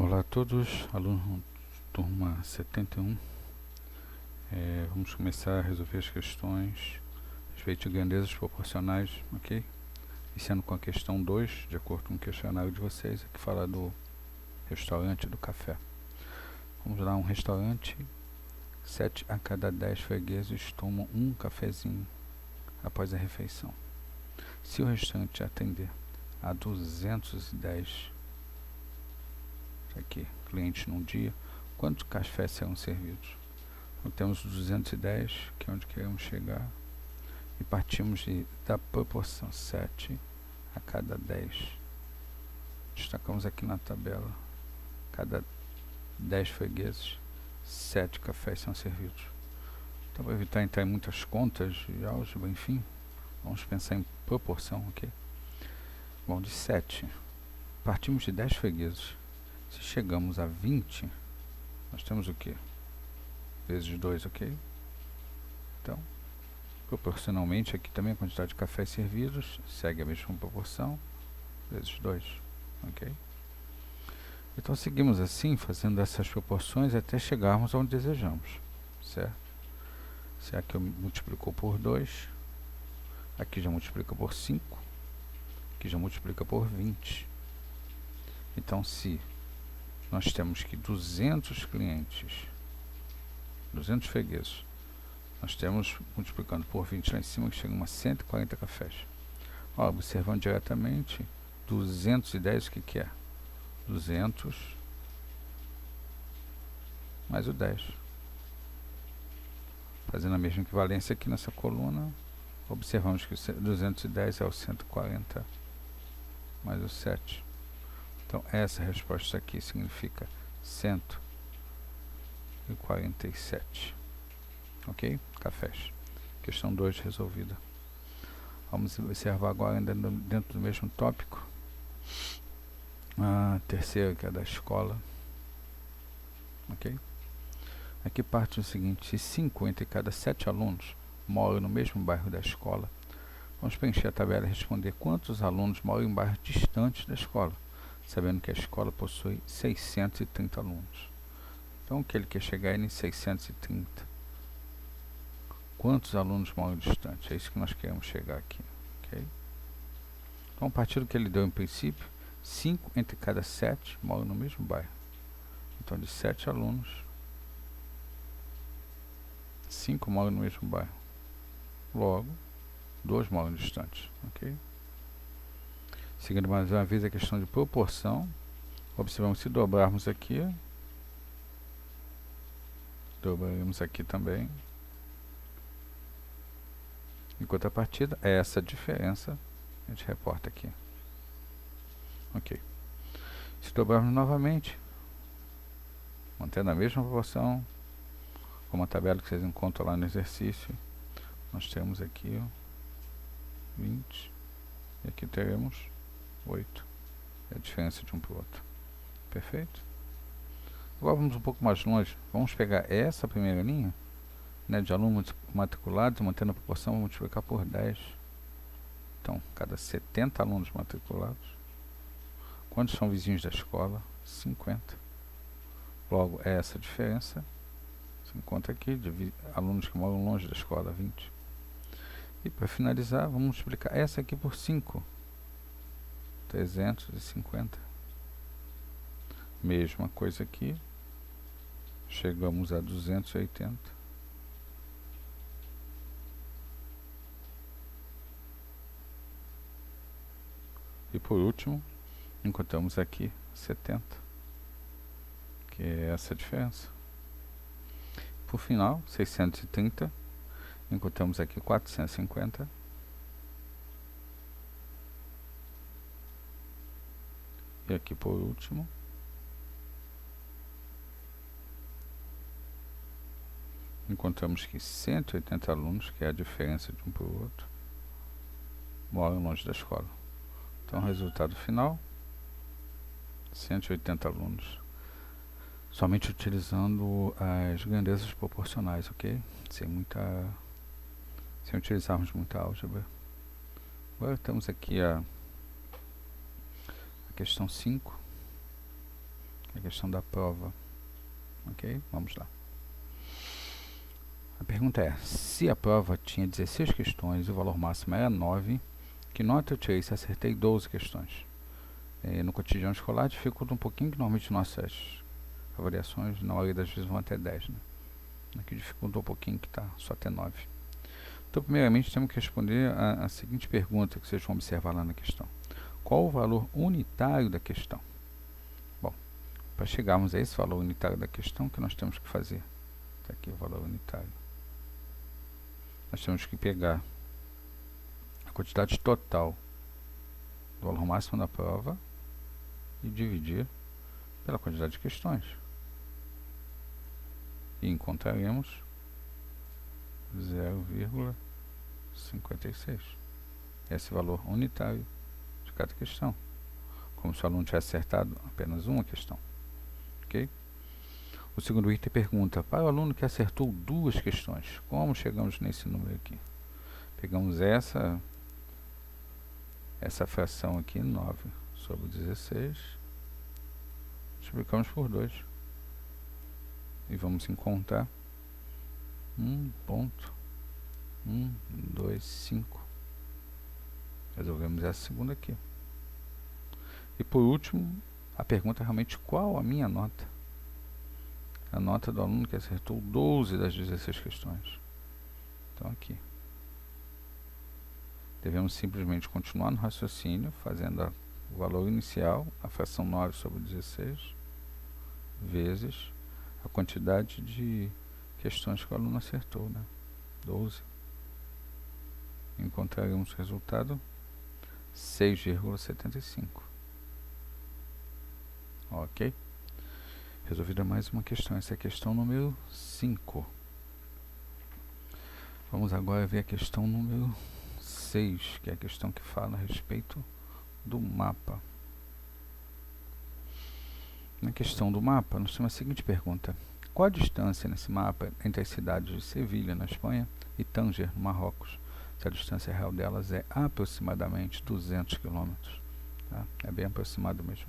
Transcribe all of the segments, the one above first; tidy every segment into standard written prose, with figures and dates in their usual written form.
Olá a todos, alunos turma 71. Vamos começar a resolver as questões a respeito de grandezas proporcionais, ok? Iniciando com a questão 2, de acordo com o questionário de vocês, que fala do restaurante do café. Vamos lá, um restaurante, 7 a cada 10 fregueses tomam um cafezinho após a refeição. Se o restaurante atender a 210 clientes num dia, quantos cafés serão servidos? Então, temos 210, que é onde queremos chegar, e partimos da proporção 7 a cada 10. Destacamos aqui na tabela, cada 10 fregueses, 7 cafés são servidos. Então, para evitar entrar em muitas contas de álgebra, enfim, vamos pensar em proporção, ok? Bom, de 7, partimos de 10 fregueses. Se chegamos a 20, nós temos o quê? Vezes 2, ok? Então, proporcionalmente, aqui também a quantidade de cafés servidos segue a mesma proporção, vezes 2, ok? Então, seguimos assim, fazendo essas proporções até chegarmos onde desejamos, certo? Se aqui multiplicou por 2, aqui já multiplica por 5, aqui já multiplica por 20. Então, se nós temos que 200 clientes, 200 fregueses, nós temos, multiplicando por 20 lá em cima, que chega a 140 cafés. Ó, observando diretamente, 210, o que é? 200 mais o 10. Fazendo a mesma equivalência aqui nessa coluna, observamos que o 210 é o 140 mais o 7. Então, essa resposta aqui significa 147. Ok? Cafés. Questão 2 resolvida. Vamos observar agora, ainda dentro do mesmo tópico, a terceira, que é da escola. Ok? Aqui parte o seguinte: se 5 entre cada 7 alunos moram no mesmo bairro da escola, vamos preencher a tabela e responder quantos alunos moram em bairros distantes da escola, sabendo que a escola possui 630 alunos. Então, o que ele quer chegar é em 630. Quantos alunos moram distantes? É isso que nós queremos chegar aqui. Okay? Então, a partir do que ele deu em princípio, 5 entre cada 7 moram no mesmo bairro. Então, de 7 alunos, 5 moram no mesmo bairro. Logo, 2 moram distantes. Okay? Seguindo mais uma vez a questão de proporção, observamos se dobrarmos aqui, dobraremos aqui também. Em contrapartida, é essa diferença a gente reporta aqui. Ok. Se dobrarmos novamente, mantendo a mesma proporção, como a tabela que vocês encontram lá no exercício, nós temos aqui 20 e aqui teremos 8. É a diferença de um para o outro. Perfeito? Agora vamos um pouco mais longe. Vamos pegar essa primeira linha, né, de alunos matriculados, mantendo a proporção, vamos multiplicar por 10. Então, cada 70 alunos matriculados, quantos são vizinhos da escola? 50. Logo, é essa diferença. Se encontra aqui, de alunos que moram longe da escola, 20. E para finalizar, vamos multiplicar essa aqui por 5. 350. Mesma coisa aqui. Chegamos a 280. E por último, encontramos aqui 70, que é essa diferença. Por final, 630, encontramos aqui 450. E aqui por último, encontramos que 180 alunos, que é a diferença de um para o outro, moram longe da escola. Então, o resultado final, 180 alunos, somente utilizando as grandezas proporcionais, ok? Sem utilizarmos muita álgebra. Agora temos aqui a questão 5, a questão da prova. Ok? Vamos lá. A pergunta é, se a prova tinha 16 questões e o valor máximo era 9, que nota eu tirei se acertei 12 questões? No cotidiano escolar dificulta um pouquinho, que normalmente nossas avaliações, na maioria das vezes, vão até 10, né? Aqui dificulta um pouquinho, que está só até 9. Então, primeiramente, temos que responder a seguinte pergunta que vocês vão observar lá na questão. Qual o valor unitário da questão? Bom, para chegarmos a esse valor unitário da questão, o que nós temos que fazer? Está aqui o valor unitário. Nós temos que pegar a quantidade total do valor máximo da prova e dividir pela quantidade de questões. E encontraremos 0,56. Esse valor unitário de cada questão. Como se o aluno tivesse acertado apenas uma questão. Ok? O segundo item pergunta, para o aluno que acertou 2 questões, como chegamos nesse número aqui? Pegamos essa fração aqui, 9 sobre 16, multiplicamos por 2. E vamos encontrar 1,125. Resolvemos essa segunda aqui. E por último, a pergunta é realmente qual a minha nota? A nota do aluno que acertou 12 das 16 questões. Então aqui. Devemos simplesmente continuar no raciocínio, fazendo o valor inicial, a fração 9 sobre 16, vezes a quantidade de questões que o aluno acertou, né? 12. Encontraremos o resultado 6,75. Ok? Resolvida mais uma questão. Essa é a questão número 5. Vamos agora ver a questão número 6, que é a questão que fala a respeito do mapa. Na questão do mapa, nós temos a seguinte pergunta. Qual a distância nesse mapa entre as cidades de Sevilha, na Espanha, e Tanger, no Marrocos? Se a distância real delas é aproximadamente 200 km. Tá? É bem aproximado mesmo.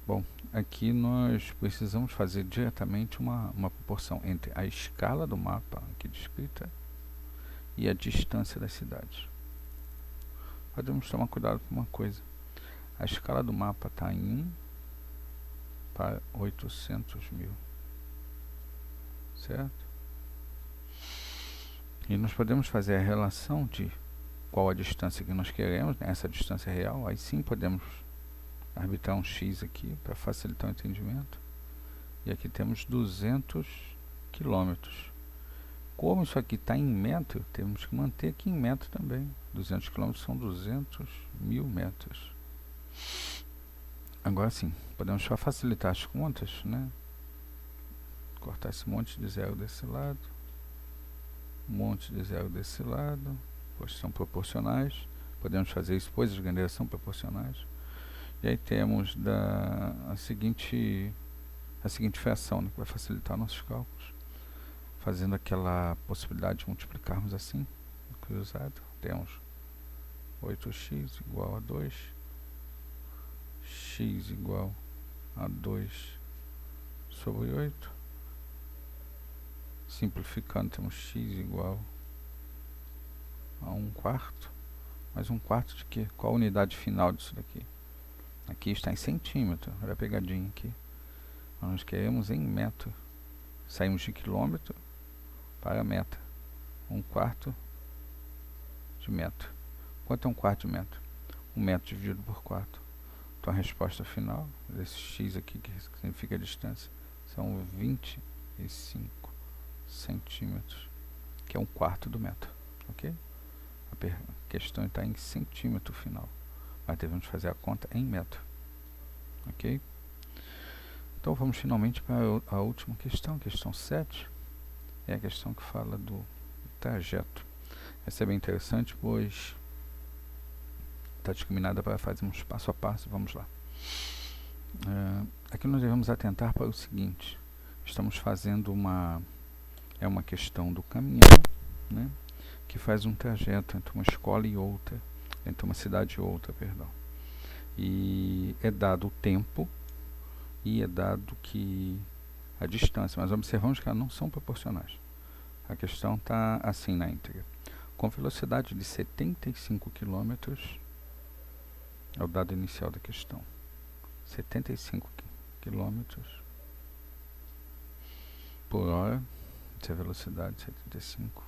Bom, aqui nós precisamos fazer diretamente uma proporção entre a escala do mapa, aqui descrita, e a distância das cidades. Podemos tomar cuidado com uma coisa. A escala do mapa está em 1 para 800 mil. Certo? E nós podemos fazer a relação de qual a distância que nós queremos, né, essa distância real. Aí sim podemos arbitrar um x aqui para facilitar o entendimento. E aqui temos 200 quilômetros. Como isso aqui está em metro, temos que manter aqui em metro também. 200 km são 200 mil metros. Agora sim, podemos só facilitar as contas, né? Cortar esse monte de zero desse lado, um monte de zero desse lado, pois são proporcionais. Podemos fazer isso, pois as grandezas são proporcionais. E aí temos a seguinte fração, né, que vai facilitar nossos cálculos. Fazendo aquela possibilidade de multiplicarmos assim, cruzado, temos 8x igual a 2, x igual a 2 sobre 8. Simplificando, temos x igual a 1/4. Mas 1/4 de quê? Qual a unidade final disso daqui? Aqui está em centímetro, olha a pegadinha aqui. Nós queremos em metro. Saímos de quilômetro para metro. 1/4 de metro. Quanto é 1/4 de metro? 1 metro dividido por 4. Então a resposta final desse x aqui, que significa a distância, são 25 centímetros, que é 1/4 do metro. Ok? A questão está em centímetro final, mas devemos fazer a conta em metro. Ok? Então vamos finalmente para a última questão, questão 7. É a questão que fala do trajeto. Essa é bem interessante, pois está discriminada para fazermos passo a passo. Vamos lá. Aqui nós devemos atentar para o seguinte. Estamos fazendo uma questão do caminhão, né, que faz um trajeto entre uma escola e outra, entre uma cidade e outra, perdão. E é dado o tempo e é dado que a distância, mas observamos que elas não são proporcionais. A questão está assim na íntegra. Com velocidade de 75 km, é o dado inicial da questão. 75 km por hora, essa é a velocidade, 75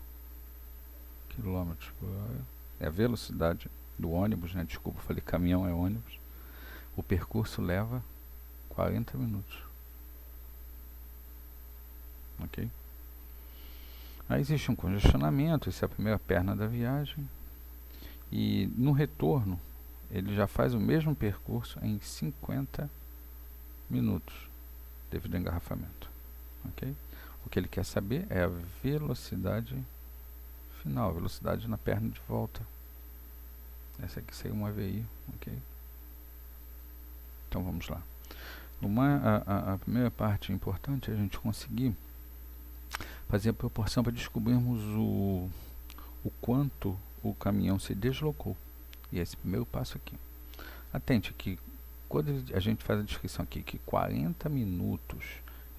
km por hora. É a velocidade do ônibus, né? Desculpa, falei caminhão, é ônibus. O percurso leva 40 minutos. Ok? Aí existe um congestionamento, essa é a primeira perna da viagem. E no retorno, ele já faz o mesmo percurso em 50 minutos, devido ao engarrafamento. Ok? O que ele quer saber é a velocidade final, a velocidade na perna de volta. Essa aqui seria um AVI. Ok? Então vamos lá. A primeira parte importante é a gente conseguir fazer a proporção para descobrirmos o quanto o caminhão se deslocou. E esse primeiro passo aqui. Atente que quando a gente faz a descrição aqui que 40 minutos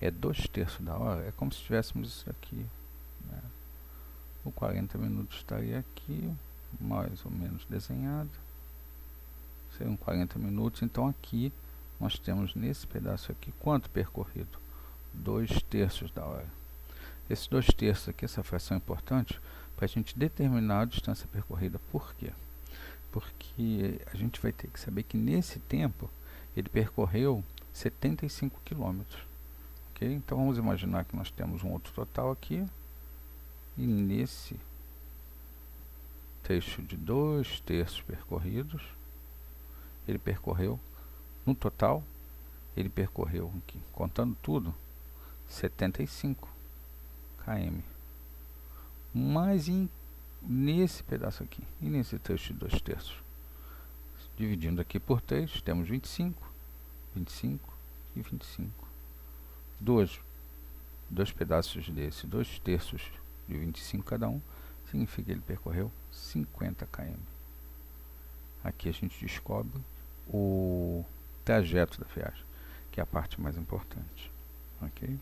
é 2/3 da hora, é como se tivéssemos isso aqui, né? O 40 minutos estaria aqui, mais ou menos desenhado. Seriam 40 minutos, então aqui nós temos nesse pedaço aqui, quanto percorrido? 2/3 da hora. Esses 2/3 aqui, essa fração é importante para a gente determinar a distância percorrida. Por quê? Porque a gente vai ter que saber que nesse tempo ele percorreu 75 km. Ok? Então vamos imaginar que nós temos um outro total aqui. E nesse trecho de 2/3 percorridos, ele percorreu, no total, ele percorreu, aqui, contando tudo, 75 km. Mas nesse pedaço aqui, e nesse trecho de 2/3, dividindo aqui por 3, temos 25, 25 e 25. Dois pedaços desse, 2/3 de 25 cada um, significa que ele percorreu 50 km. Aqui a gente descobre o trajeto da viagem, que é a parte mais importante. Ok?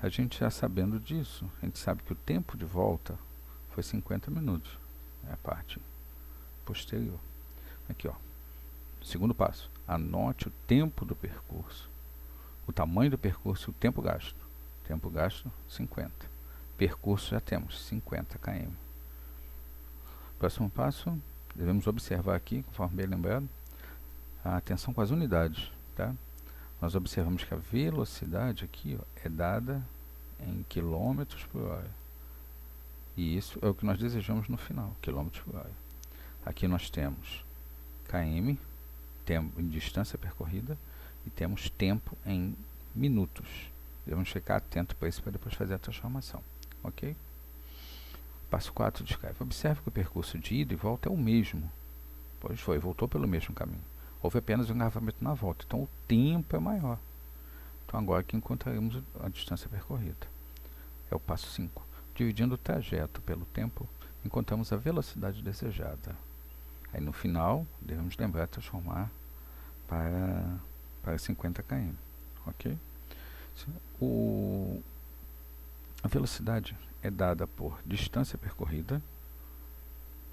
A gente já sabendo disso, a gente sabe que o tempo de volta foi 50 minutos. É a parte posterior. Aqui, ó. Segundo passo. Anote o tempo do percurso, o tamanho do percurso e o tempo gasto. Tempo gasto, 50. Percurso já temos, 50 km. Próximo passo, devemos observar aqui, conforme bem lembrado, a atenção com as unidades. Tá? Nós observamos que a velocidade aqui, ó, é dada em km por hora. E isso é o que nós desejamos no final, km por hora. Aqui nós temos km, tempo em distância percorrida, e temos tempo em minutos. Devemos ficar atento para isso para depois fazer a transformação. Ok? Passo 4 descreve. Observe que o percurso de ida e volta é o mesmo. Pois foi, voltou pelo mesmo caminho. Houve apenas um engarrafamento na volta, então o tempo é maior. Então agora aqui encontraremos a distância percorrida. É o passo 5. Dividindo o trajeto pelo tempo, encontramos a velocidade desejada. Aí no final, devemos lembrar de transformar para 50 km. Ok? A velocidade é dada por distância percorrida,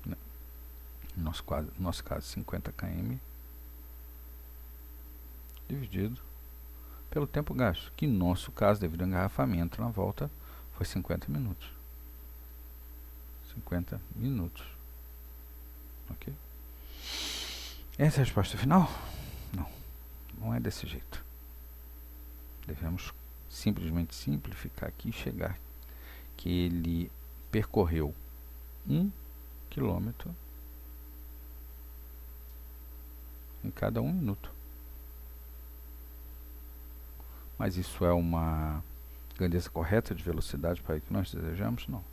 né? No nosso caso 50 km, dividido pelo tempo gasto, que no nosso caso, devido ao engarrafamento na volta, foi 50 minutos. 50 minutos. Ok? Essa é a resposta final? Não, não é desse jeito. Devemos simplesmente simplificar aqui e chegar que ele percorreu 1 km em cada 1 minuto. Mas isso é uma grandeza correta de velocidade para o que nós desejamos? Não.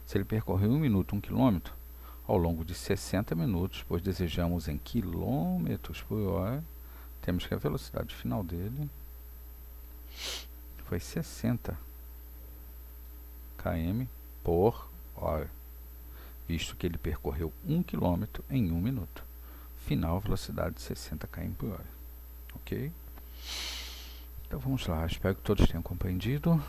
Se ele percorreu 1 minuto, 1 km, ao longo de 60 minutos, pois desejamos em km por hora, temos que a velocidade final dele foi 60 km por hora, visto que ele percorreu 1 km em 1 minuto. Final, velocidade de 60 km por hora. Ok? Então vamos lá, espero que todos tenham compreendido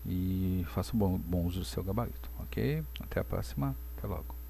e façam bom uso do seu gabarito, ok? Até a próxima, até logo.